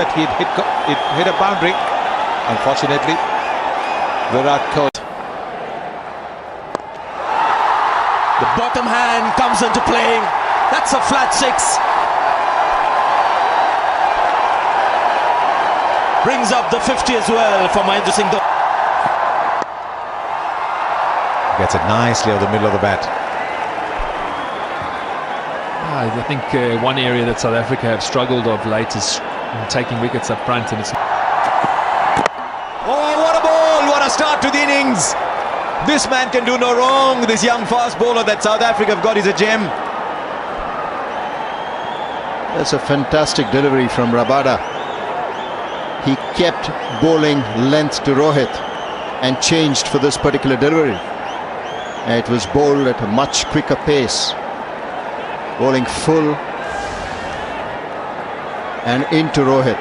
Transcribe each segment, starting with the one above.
That it hit a boundary. Unfortunately, Virat Kohli. The bottom hand comes into play. That's a flat six. Brings up the 50 as well for Mahendra Singh. Gets it nicely over the middle of the bat. I think one area that South Africa have struggled of late is taking wickets up front, and it's... Oh, what a ball! What a start to the innings! This man can do no wrong. This young fast bowler that South Africa have got is a gem. That's a fantastic delivery from Rabada. He kept bowling length to Rohit and changed for this particular delivery. And it was bowled at a much quicker pace. Bowling full and into Rohit.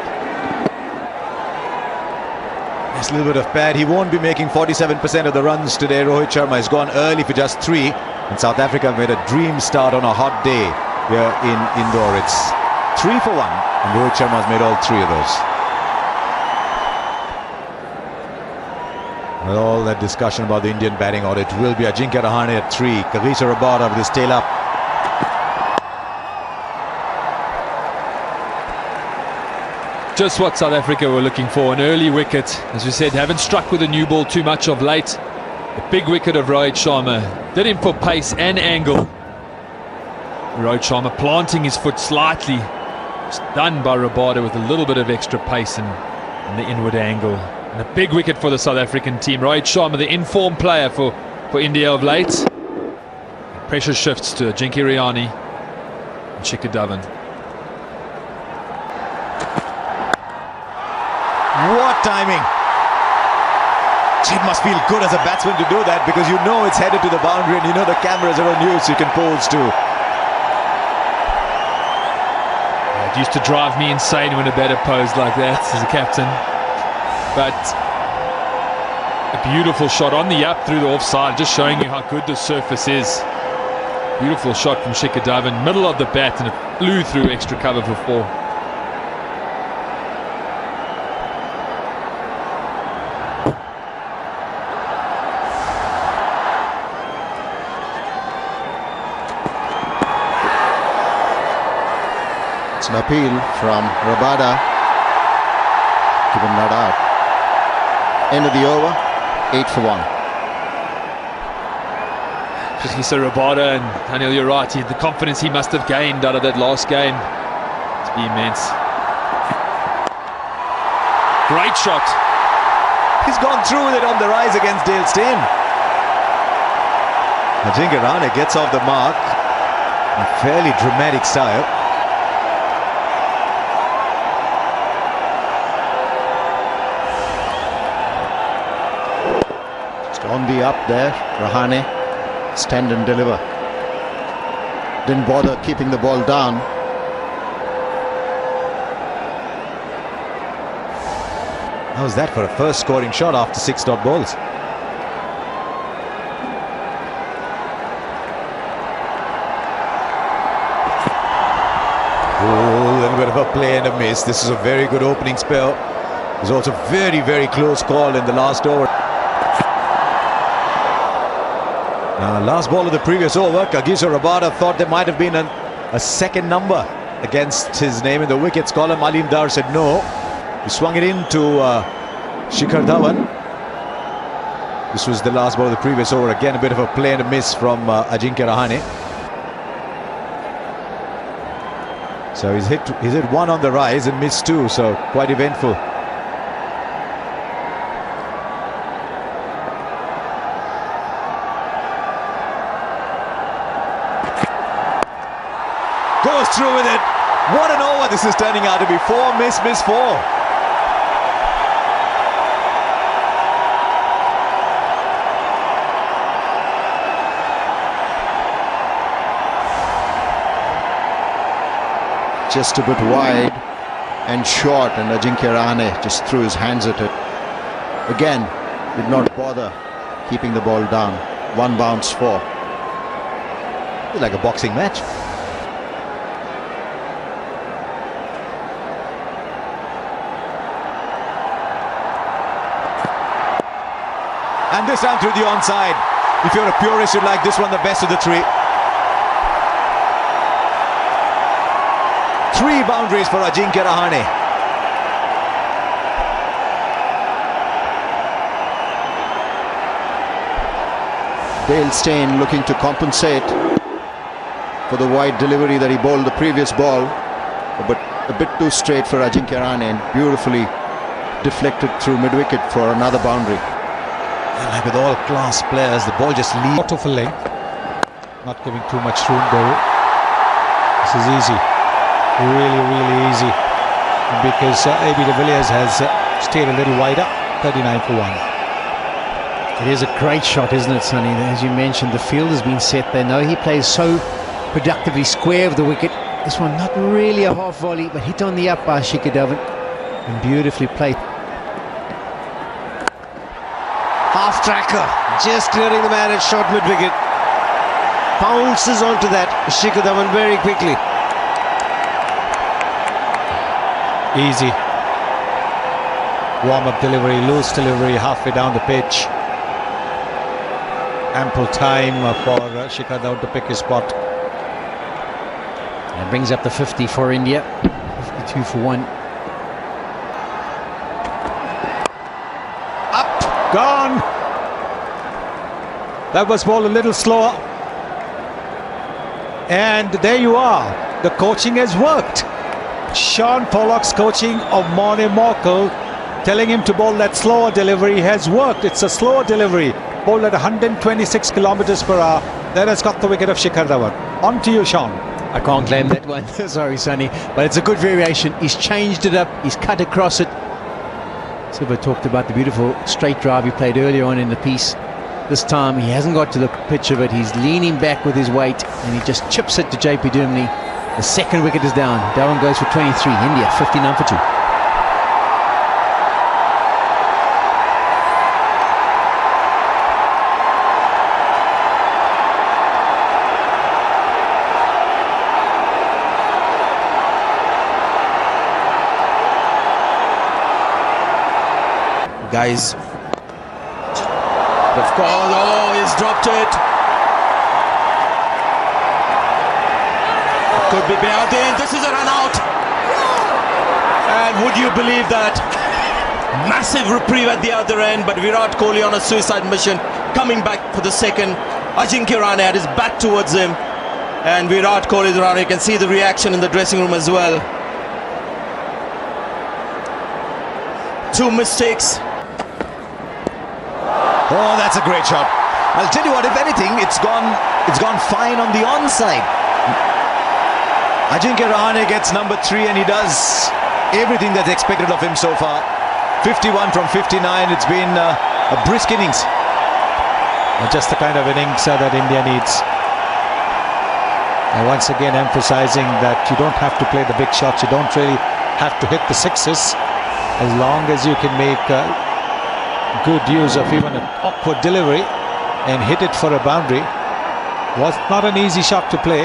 There's a little bit of pad. He won't be making 47% of the runs today. Rohit Sharma has gone early for just 3. And South Africa made a dream start on a hot day here in Indore. It's 3 for 1. And Rohit Sharma has made all 3 of those. With all that discussion about the Indian batting order, it will be Ajinkya Rahane at 3. Kagiso Rabada with his tail up. Just what South Africa were looking for, an early wicket. As we said, haven't struck with a new ball too much of late. The big wicket of Rohit Sharma did him for pace and angle. Rohit Sharma planting his foot slightly. It's done by Rabada with a little bit of extra pace and the inward angle. And a big wicket for the South African team. Rohit Sharma, the in-form player for India of late. Pressure shifts to Ajinkya Rahane and Shikhar Dhawan. What timing! It must feel good as a batsman to do that, because you know it's headed to the boundary and you know the cameras are on you, so you can pose too. It used to drive me insane when a batter posed like that as a captain. But a beautiful shot on the up through the offside, just showing you how good the surface is. Beautiful shot from Shikhar Dhawan, middle of the bat, and it flew through extra cover for 4. It's an appeal from Rabada. Given not out. End of the over, 8 for 1. Just so Rabada, and Anil, you're right, the confidence he must have gained out of that last game, it's been immense. Great shot. He's gone through with it on the rise against Dale Steyn. Ajinkya Rahane gets off the mark in fairly dramatic style. On the up there, Rahane, stand and deliver. Didn't bother keeping the ball down. How's that for a first scoring shot after 6 dot balls? Oh, a little bit of a play and a miss. This is a very good opening spell. It was also very, very close call in the last over. Last ball of the previous over, Kagiso Rabada thought there might have been a second number against his name in the wickets column. Alim Dar said no. He swung it into Shikhar Dhawan. This was the last ball of the previous over. Again, a bit of a play and a miss from Ajinkya Rahane. So he's hit 1 on the rise and missed 2, so quite eventful. Goes through with it. What an over this is turning out to be. 4 miss 4. Just a bit wide and short, and Ajinkya Rahane just threw his hands at it. Again, did not bother keeping the ball down. 1 bounce 4. It's like a boxing match. And this time through the onside. If you're a purist, you'd like this one the best of the three. 3 boundaries for Ajinkya Rahane. Dale Steyn looking to compensate for the wide delivery that he bowled the previous ball, but a bit too straight for Ajinkya Rahane and beautifully deflected through mid-wicket for another boundary. And like with all class players, the ball just leaves. Out of a length, not giving too much room though. This is easy, really easy, because AB de Villiers has stayed a little wider. 39 for 1. It is a great shot, isn't it, Sonny? As you mentioned, the field has been set. They know he plays so productively square of the wicket. This one not really a half volley, but hit on the up by Shikhar Dhawan and beautifully played. Half tracker, just clearing the man at short mid wicket. Bounces onto that Shikhar Dhawan very quickly. Easy. Warm-up delivery, loose delivery, halfway down the pitch. Ample time for Shikhar Dhawan to pick his spot. And brings up the 50 for India. 52 for 1. Up, gone. That was ball a little slower. And there you are. The coaching has worked. Sean Pollock's coaching of Morne Morkel, telling him to bowl that slower delivery, has worked. It's a slower delivery. Bowled at 126 kilometers per hour. That has got the wicket of Shikhar Dhawan. On to you, Sean. I can't claim that one. Sorry, Sonny. But it's a good variation. He's changed it up. He's cut across it. Silva talked about the beautiful straight drive he played earlier on in the piece. This time he hasn't got to the pitch of it. He's leaning back with his weight and he just chips it to JP Dumley. The second wicket is down. Dhawan goes for 23. India 59 for 2. Guys, of course, oh, he's dropped it. Could be Bayardin. This is a run out. And would you believe that? Massive reprieve at the other end, but Virat Kohli on a suicide mission, coming back for the second. Ajinkya Rahane had his back towards him, and Virat Kohli is around. You can see the reaction in the dressing room as well. 2 mistakes. Oh, that's a great shot. I'll tell you what, if anything, it's gone fine on the onside. Ajinkya Rahane gets number 3 and he does everything that's expected of him so far. 51 from 59. It's been a brisk innings. Just the kind of innings that India needs. And once again emphasizing that you don't have to play the big shots. You don't really have to hit the sixes. As long as you can make good use of even an awkward delivery and hit it for a boundary. Was not an easy shot to play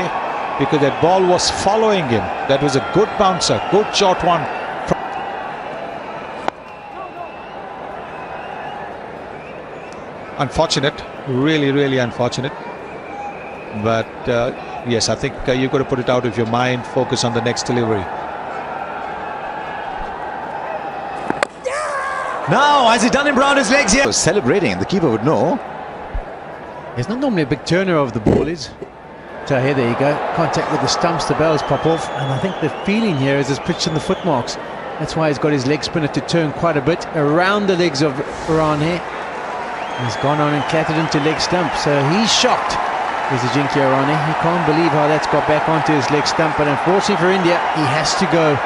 because that ball was following him. That was a good bouncer, good short one. Unfortunate, really unfortunate. But yes, I think you've got to put it out of your mind, focus on the next delivery. Now, has he done him round his legs yet? Celebrating, and the keeper would know. He's not normally a big turner of the ball, is. So here, there you go. Contact with the stumps, the bells pop off. And I think the feeling here is his pitch in the footmarks. That's why he's got his leg spinner to turn quite a bit around the legs of Rahane. He's gone on and clattered into leg stump. So he's shocked. There's Ajinkya Rahane. He can't believe how that's got back onto his leg stump. But unfortunately for India, he has to go.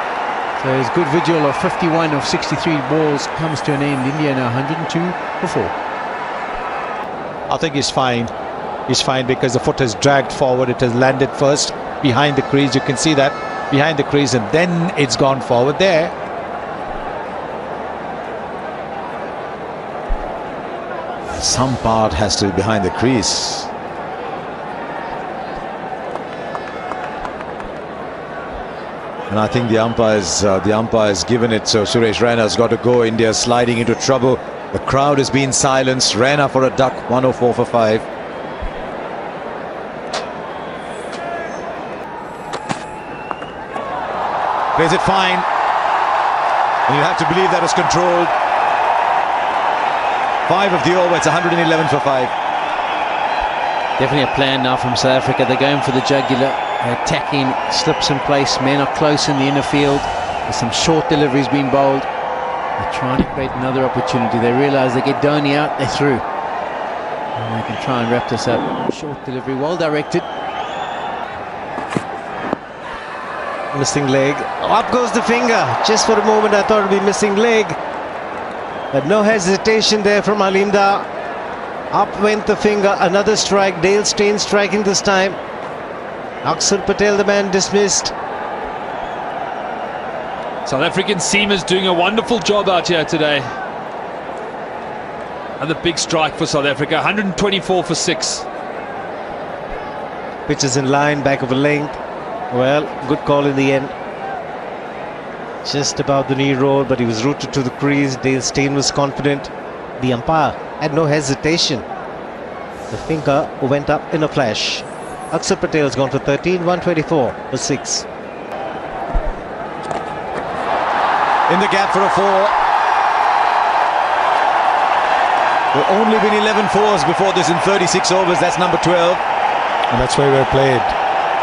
So his good vigil of 51 of 63 balls comes to an end. India now 102 for 4. I think he's fine. He's fine because the foot has dragged forward. It has landed first behind the crease. You can see that behind the crease, and then it's gone forward there. Some part has to be behind the crease. And I think the umpire's given it, so Suresh Raina's got to go. India sliding into trouble. The crowd has been silenced. Raina for a duck, 104 for 5. Plays it fine. And you have to believe that was controlled. 5 of the over, it's 111 for 5. Definitely a plan now from South Africa. They're going for the jugular. They're attacking, slips in place. Men are close in the inner field. There's some short deliveries being bowled. They're trying to create another opportunity. They realise they get Dhoni out, they're through. And they can try and wrap this up. Short delivery, well directed. Missing leg. Up goes the finger. Just for a moment I thought it would be missing leg. But no hesitation there from Alimdar. Up went the finger. Another strike. Dale Steyn striking this time. Akshar Patel, the man, dismissed. South African seamers doing a wonderful job out here today. Another big strike for South Africa, 124 for 6. Pitch is in line, back of a length. Well, good call in the end. Just about the knee roll, but he was rooted to the crease. Dale Steyn was confident. The umpire had no hesitation. The finger went up in a flash. Akshar Patel's gone for 13, 124 for 6. In the gap for a 4. There have only been 11 fours before this in 36 overs. That's number 12. And that's very well played.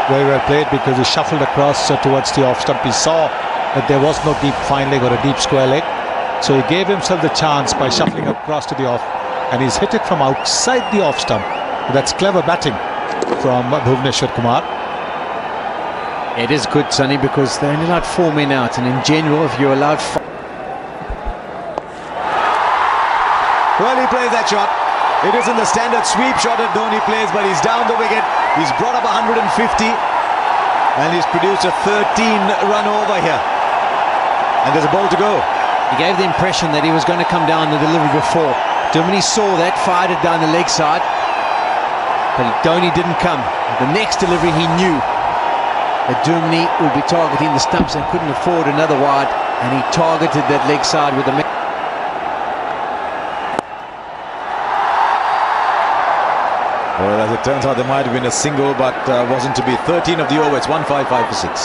Very well played, because he shuffled across towards the off stump. He saw that there was no deep fine leg or a deep square leg. So he gave himself the chance by shuffling across to the off. And he's hit it from outside the off stump. That's clever batting from Suryakumar. It is good, Sonny, because they're only allowed 4 men out. And in general, if you're allowed 5... Well, he plays that shot. It isn't the standard sweep shot that Dhoni plays, but he's down the wicket. He's brought up 150 and he's produced a 13-run over here. And there's a ball to go. He gave the impression that he was going to come down the delivery before. Dhoni saw that, fired it down the leg side. But Dhoni didn't come. The next delivery he knew that Dhoni would be targeting the stumps and couldn't afford another wide. And he targeted that leg side with the... Well, as it turns out, there might have been a single, but wasn't to be. 13 of the over, it's 155 for 6.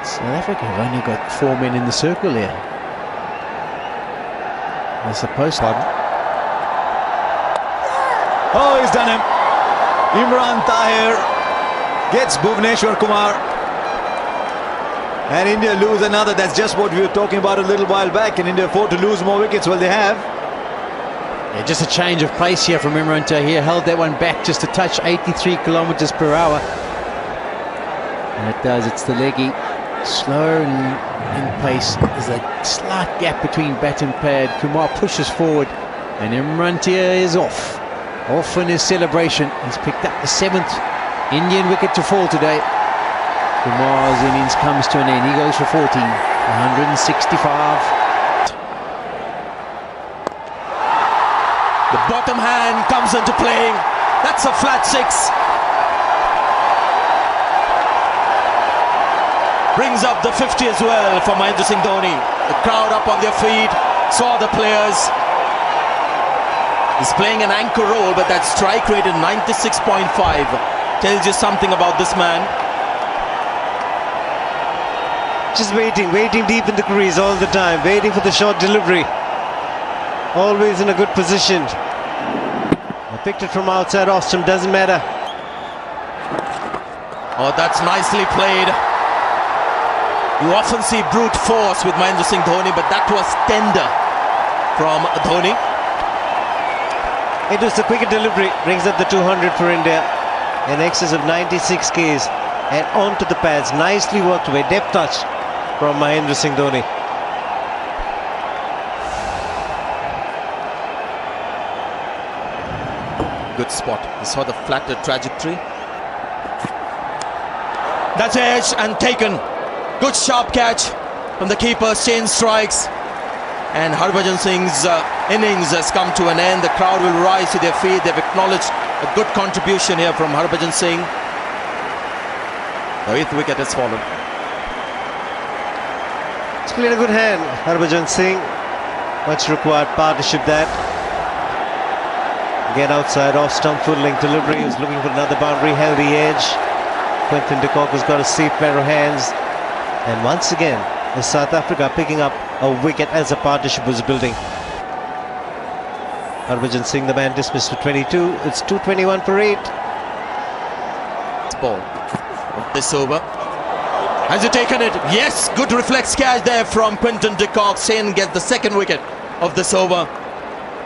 South Africa have only got 4 men in the circle here. They're supposed to. Oh, he's done him. Imran Tahir gets Bhuvneshwar Kumar. And India lose another. That's just what we were talking about a little while back. And India afford to lose more wickets. Well, they have. Yeah, just a change of pace here from Imran Tahir. Held that one back just a touch, 83 kilometers per hour. And it does. It's the leggy. Slow in pace. There's a slight gap between bat and pad. Kumar pushes forward. And Imran Tahir is off. Off in his celebration. He's picked up the 7th Indian wicket to fall today. Kumar's innings comes to an end. He goes for 14, 165. The bottom hand comes into play. That's a flat 6. Brings up the 50 as well for Mahendra Singh Dhoni. The crowd up on their feet, saw the players. He's playing an anchor role, but that strike rate is 96.5. Tells you something about this man. Just waiting deep in the crease all the time, waiting for the short delivery. Always in a good position. I picked it from outside off stump, doesn't matter. Oh, that's nicely played. You often see brute force with Mahendra Singh Dhoni, but that was tender from Dhoni. It was the quicker delivery, brings up the 200 for India. In excess of 96 Ks and onto the pads. Nicely worked away, depth touch from Mahendra Singh Dhoni. Good spot. He saw the flatter trajectory. That's edge and taken. Good sharp catch from the keeper. Chain strikes. And Harbhajan Singh's innings has come to an end. The crowd will rise to their feet. They've acknowledged a good contribution here from Harbhajan Singh. The 8th wicket has fallen. He's played a good hand, Harbhajan Singh. Much required partnership that. Again outside, off stump, full length delivery. He was looking for another boundary, held the edge. Quinton de Kock has got a safe pair of hands. And once again, the South Africa picking up a wicket as the partnership was building. Harbhajan Singh, the man dismissed for 22. It's 221 for 8. Ball of this over. Has he taken it? Yes, good reflex catch there from Quinton de Kock. Singh gets the second wicket of this over.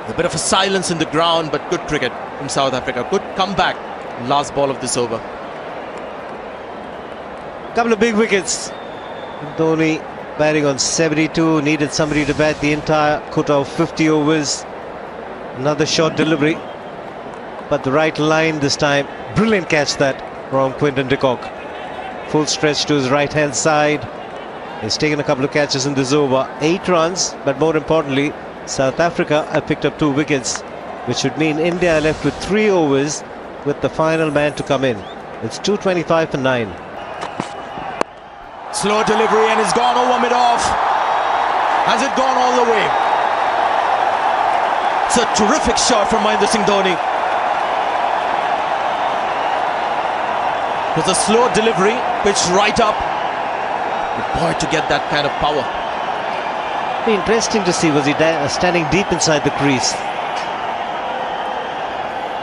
A bit of a silence in the ground, but good cricket from South Africa. Good comeback. Last ball of this over. Couple of big wickets. Dhoni batting on 72. Needed somebody to bat the entire quota of 50 overs. Another short delivery, but the right line this time. Brilliant catch that from Quinton de Kock. Full stretch to his right hand side. He's taken a couple of catches in this over. 8 runs, but more importantly, South Africa have picked up 2 wickets, which would mean India are left with 3 overs with the final man to come in. It's 225 for 9. Slow delivery and it's gone over mid-off. Has it gone all the way? It's a terrific shot from Mahendra Singh Dhoni. It was a slow delivery, pitched right up. But boy, to get that kind of power. Be interesting to see, was he standing deep inside the crease?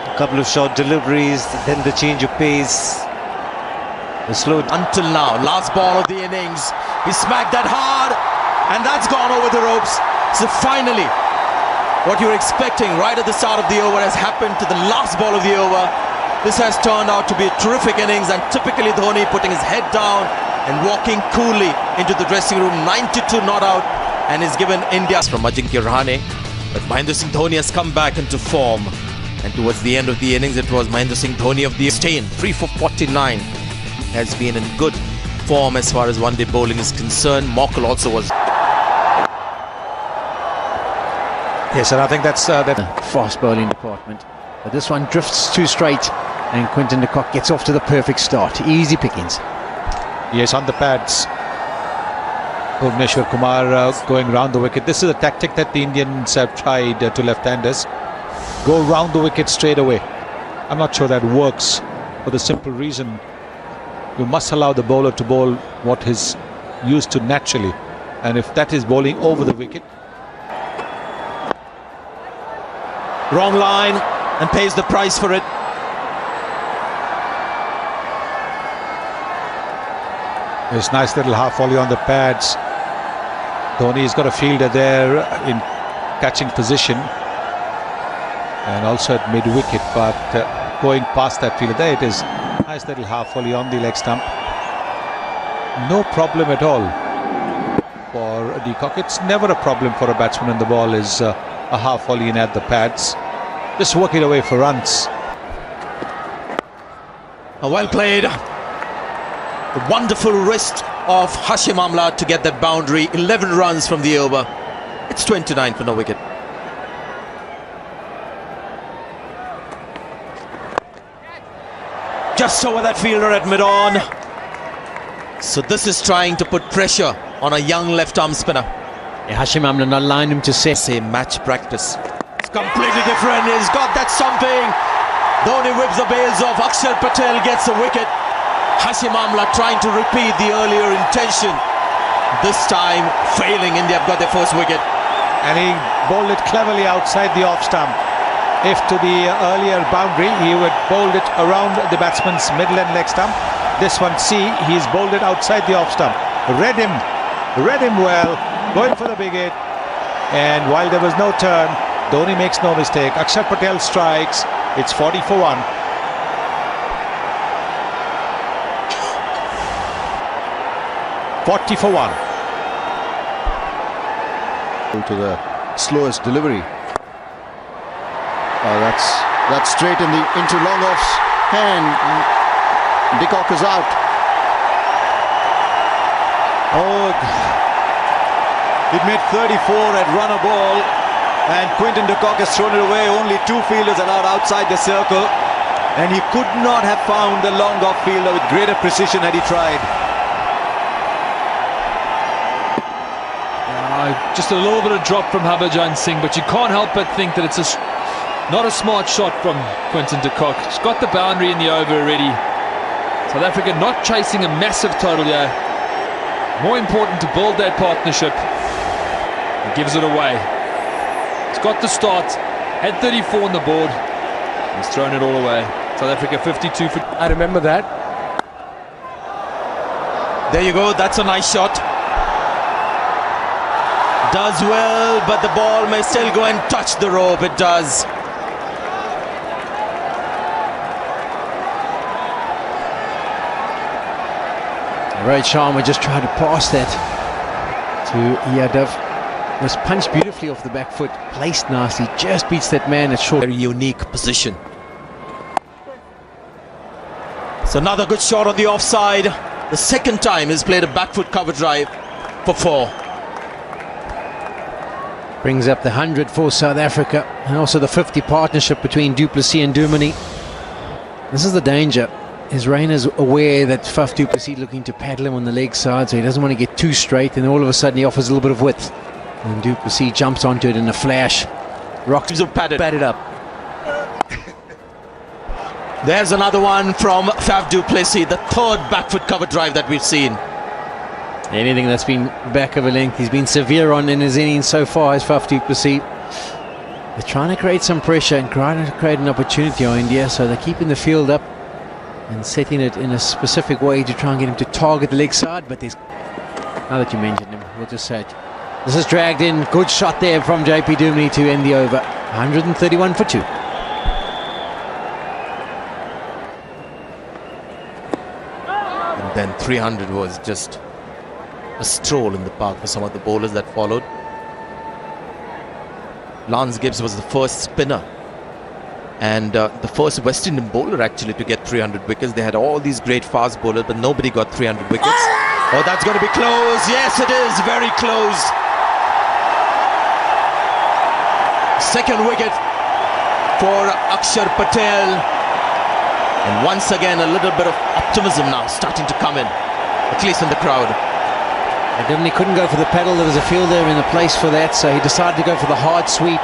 A couple of short deliveries, then the change of pace. The slow Until now, last ball of the innings. He smacked that hard and that's gone over the ropes. So finally, what you're expecting right at the start of the over has happened to the last ball of the over. This has turned out to be a terrific innings, and typically Dhoni putting his head down and walking coolly into the dressing room. 92 not out, and is given India from Ajinkya Rahane. But Mahendra Singh Dhoni has come back into form, and towards the end of the innings it was Mahendra Singh Dhoni of the stain. 3 for 49 has been in good form as far as one-day bowling is concerned. Mockle also was. Yes, and I think that's that fast bowling department. But this one drifts too straight, and Quinton de Kock gets off to the perfect start. Easy pickings. Yes, on the pads. Suryakumar going round the wicket. This is a tactic that the Indians have tried to left-handers. Go round the wicket straight away. I'm not sure that works, for the simple reason you must allow the bowler to bowl what he's used to naturally, and if that is bowling over the wicket. Wrong line and pays the price for it. This nice little half volley on the pads. Dhoni's got a fielder there in catching position and also at mid-wicket, but going past that fielder, there it is. Nice little half volley on the leg stump. No problem at all for de Kock. It's never a problem for a batsman when the ball is a half volley in at the pads. Just work it away for runs. Well played. The wonderful wrist of Hashim Amla to get that boundary. 11 runs from the over. It's 29 for no wicket. Just over that fielder at mid-on. So this is trying to put pressure on a young left-arm spinner. Yeah, Hashim Amla not allowing him to set. Say match practice. It's completely different. He's got that something. Dhoni whips the bails off. Akshar Patel gets a wicket. Hashim Amla trying to repeat the earlier intention. This time failing. India have got their first wicket. And he bowled it cleverly outside the off stump. If to the earlier boundary, he would bowled it around the batsman's middle and leg stump. This one, see, he's bowled it outside the off stump. Read him well, going for the big hit. And while there was no turn, Dhoni makes no mistake. Akshar Patel strikes. It's 40 for 1. To the slowest delivery. Oh, that's straight into long off's hand. De Kock is out. Oh, it made 34 at runner ball, and Quinton de Kock has thrown it away. Only 2 fielders allowed outside the circle, and he could not have found the long off fielder with greater precision had he tried. Just a little bit of drop from Harbhajan Singh, but you can't help but think that it's not a smart shot from Quinton to Kock. He's got the boundary in the over already. South Africa not chasing a massive total here. More important to build that partnership. He gives it away. He's got the start. Had 34 on the board. He's thrown it all away. South Africa 52 for... I remember that. There you go, that's a nice shot. Does well, but the ball may still go and touch the rope. It does. Rohit Sharma just tried to pass that to Yadav. Was punched beautifully off the back foot, placed nicely, just beats that man at short. Very unique position. So another good shot on the offside. The second time he's played a back foot cover drive for 4. Brings up the 100 for South Africa, and also the 50 partnership between du Plessis and Dumini. This is the danger. Is Rayner's aware that Faf du Plessis looking to paddle him on the leg side, so he doesn't want to get too straight, and all of a sudden he offers a little bit of width. And du Plessis jumps onto it in a flash. Rocks padded up. There's another one from Faf du Plessis, the third back foot cover drive that we've seen. Anything that's been back of a length, he's been severe on in his innings so far as Faf du Plessis. They're trying to create some pressure and trying to create an opportunity on India, so they're keeping the field up and setting it in a specific way to try and get him to target the leg side. But there's, now that you mentioned him, we'll just say it. This is dragged in. Good shot there from JP Dumini to end the over. 131 for 2. And then 300 was just a stroll in the park for some of the bowlers that followed. Lance Gibbs was the first spinner and the first West Indian bowler actually to get 300 wickets. They had all these great fast bowlers, but nobody got 300 wickets. Oh, that's going to be close. Yes, it is. Very close. Second wicket for Akshar Patel. And once again, a little bit of optimism now starting to come in, at least in the crowd. He couldn't go for the pedal. There was a fielder in the place for that, so he decided to go for the hard sweep.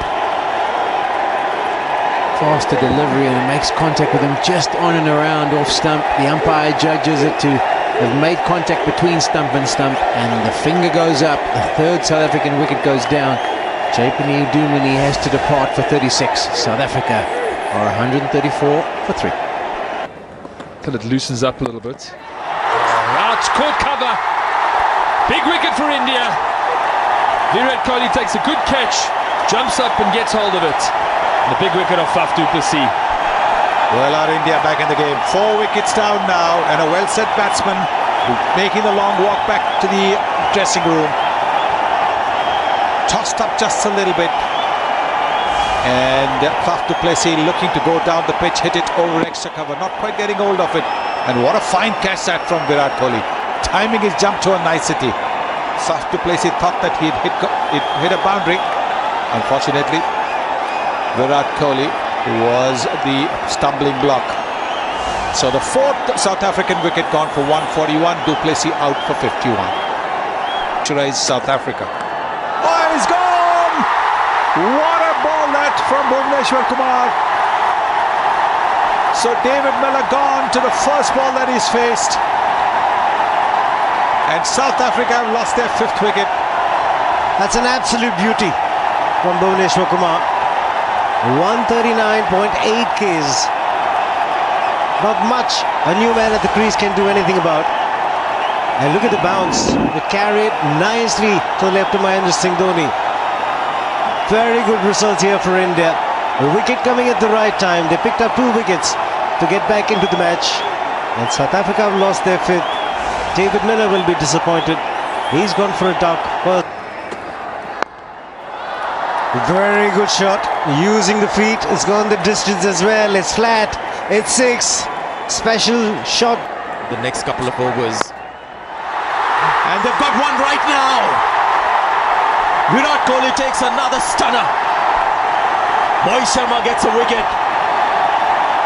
Faster delivery, and it makes contact with him just on and around off stump. The umpire judges it to have made contact between stump and stump, and the finger goes up. The third South African wicket goes down. Japani Dumini has to depart for 36. South Africa are 134 for 3. Till it loosens up a little bit. Out, caught cover. Big wicket for India. Virat Kohli takes a good catch, jumps up and gets hold of it. The big wicket of Faf du Plessis. Well, our India back in the game. 4 wickets down now, and a well-set batsman making the long walk back to the dressing room. Tossed up just a little bit, and Faf du Plessis looking to go down the pitch, hit it over extra cover, not quite getting hold of it. And what a fine catch that from Virat Kohli. Timing his jump to a nicety. Faf du Plessis thought that he'd hit a boundary. Unfortunately, Virat Kohli was the stumbling block. So the 4th South African wicket gone for 141. Du Plessis out for 51. Pressurized South Africa. Oh, he's gone! What a ball that from Suryakumar. So David Miller gone to the first ball that he's faced. And South Africa have lost their 5th wicket. That's an absolute beauty from Suryakumar. 139.8 Ks. Not much a new man at the crease can do anything about. And look at the bounce. It carried nicely to the left of Mahendra Singh Dhoni. Very good results here for India. A wicket coming at the right time. They picked up 2 wickets to get back into the match. And South Africa have lost their 5th. David Miller will be disappointed. He's gone for a duck. Very good shot. Using the feet. It's gone the distance as well. It's flat. It's 6. Special shot. The next couple of overs. And they've got one right now. Virat Kohli takes another stunner. Mohit Sharma gets a wicket.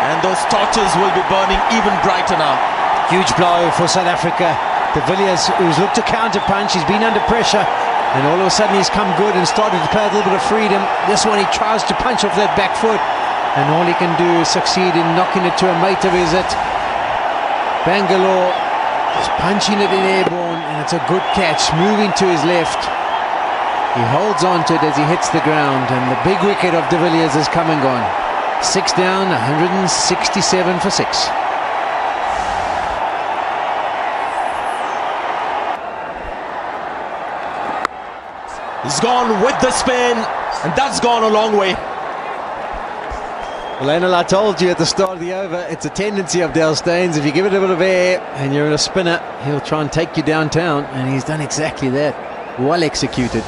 And those torches will be burning even brighter now. Huge blow for South Africa. De Villiers, who's looked to counter punch, he's been under pressure. And all of a sudden he's come good and started to play a little bit of freedom. This one he tries to punch off that back foot, and all he can do is succeed in knocking it to a mate of his at Bangalore. Just punching it in airborne, and it's a good catch, moving to his left. He holds on to it as he hits the ground, and the big wicket of De Villiers has come and gone. 6 down, 167 for 6. He's gone with the spin, and that's gone a long way. Well, Anil, I told you at the start of the over, it's a tendency of Dale Steyn's. If you give it a bit of air and you're in a spinner, he'll try and take you downtown, and he's done exactly that. Well executed.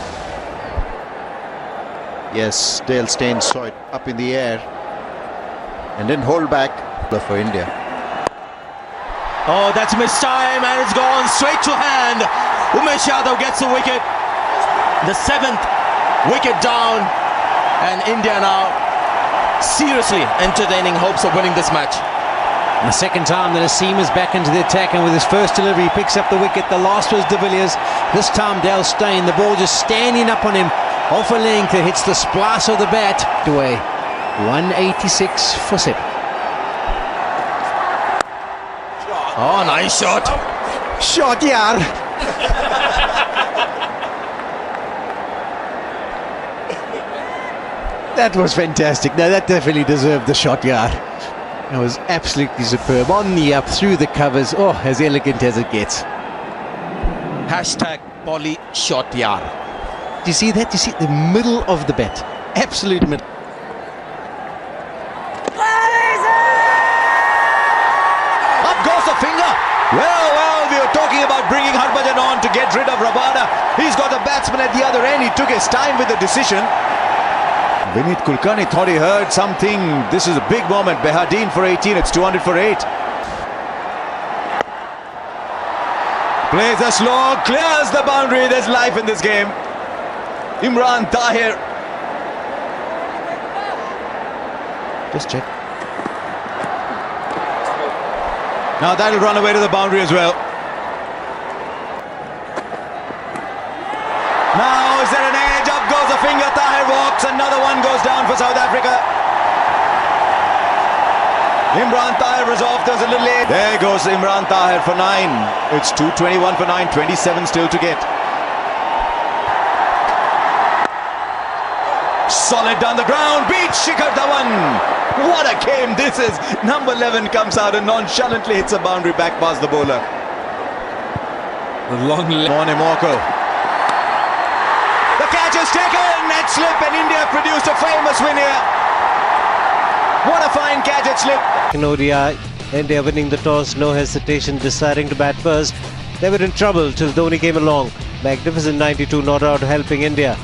Yes, Dale Steyn saw it up in the air and didn't hold back for India. Oh, that's missed time, and it's gone straight to hand. Umesh Yadav gets the wicket. The 7th wicket down, and India now seriously entertaining hopes of winning this match. And the second time that Asim is back into the attack, and with his first delivery he picks up the wicket. The last was De Villiers, this time Dale Steyn. The ball just standing up on him off a length. It hits the splice of the bat away. 186 for 7. Oh, nice shot. Shot, yaar. That was fantastic. Now that definitely deserved the shot, yaar. It was absolutely superb. On the up, through the covers. Oh, as elegant as it gets. Hashtag Polly shot yar. Do you see that? Do you see the middle of the bat? Absolute middle. Up goes the finger. Well, we were talking about bringing Harbhajan on to get rid of Rabada. He's got the batsman at the other end. He took his time with the decision. Vinit Kulkarni thought he heard something. This is a big moment. Behardine for 18. It's 200 for 8. Plays a slow, clears the boundary. There's life in this game. Imran Tahir. Just check. Now that'll run away to the boundary as well. Now is there an edge? Up goes the finger. Tahir walks. Another one goes down for South Africa. Imran Tahir was off. There's a little edge. There goes Imran Tahir for 9. It's 221 for 9. 27 still to get. Solid down the ground. Beats Shikhar Dhawan. What a game this is. Number 11 comes out and nonchalantly hits a boundary back past the bowler. The long Morne Morkel. The catch is taken. Net slip, and India produced a famous win here. What a fine catch at slip. In ODI, India winning the toss, no hesitation, deciding to bat first. They were in trouble till Dhoni came along. Magnificent 92 not out helping India.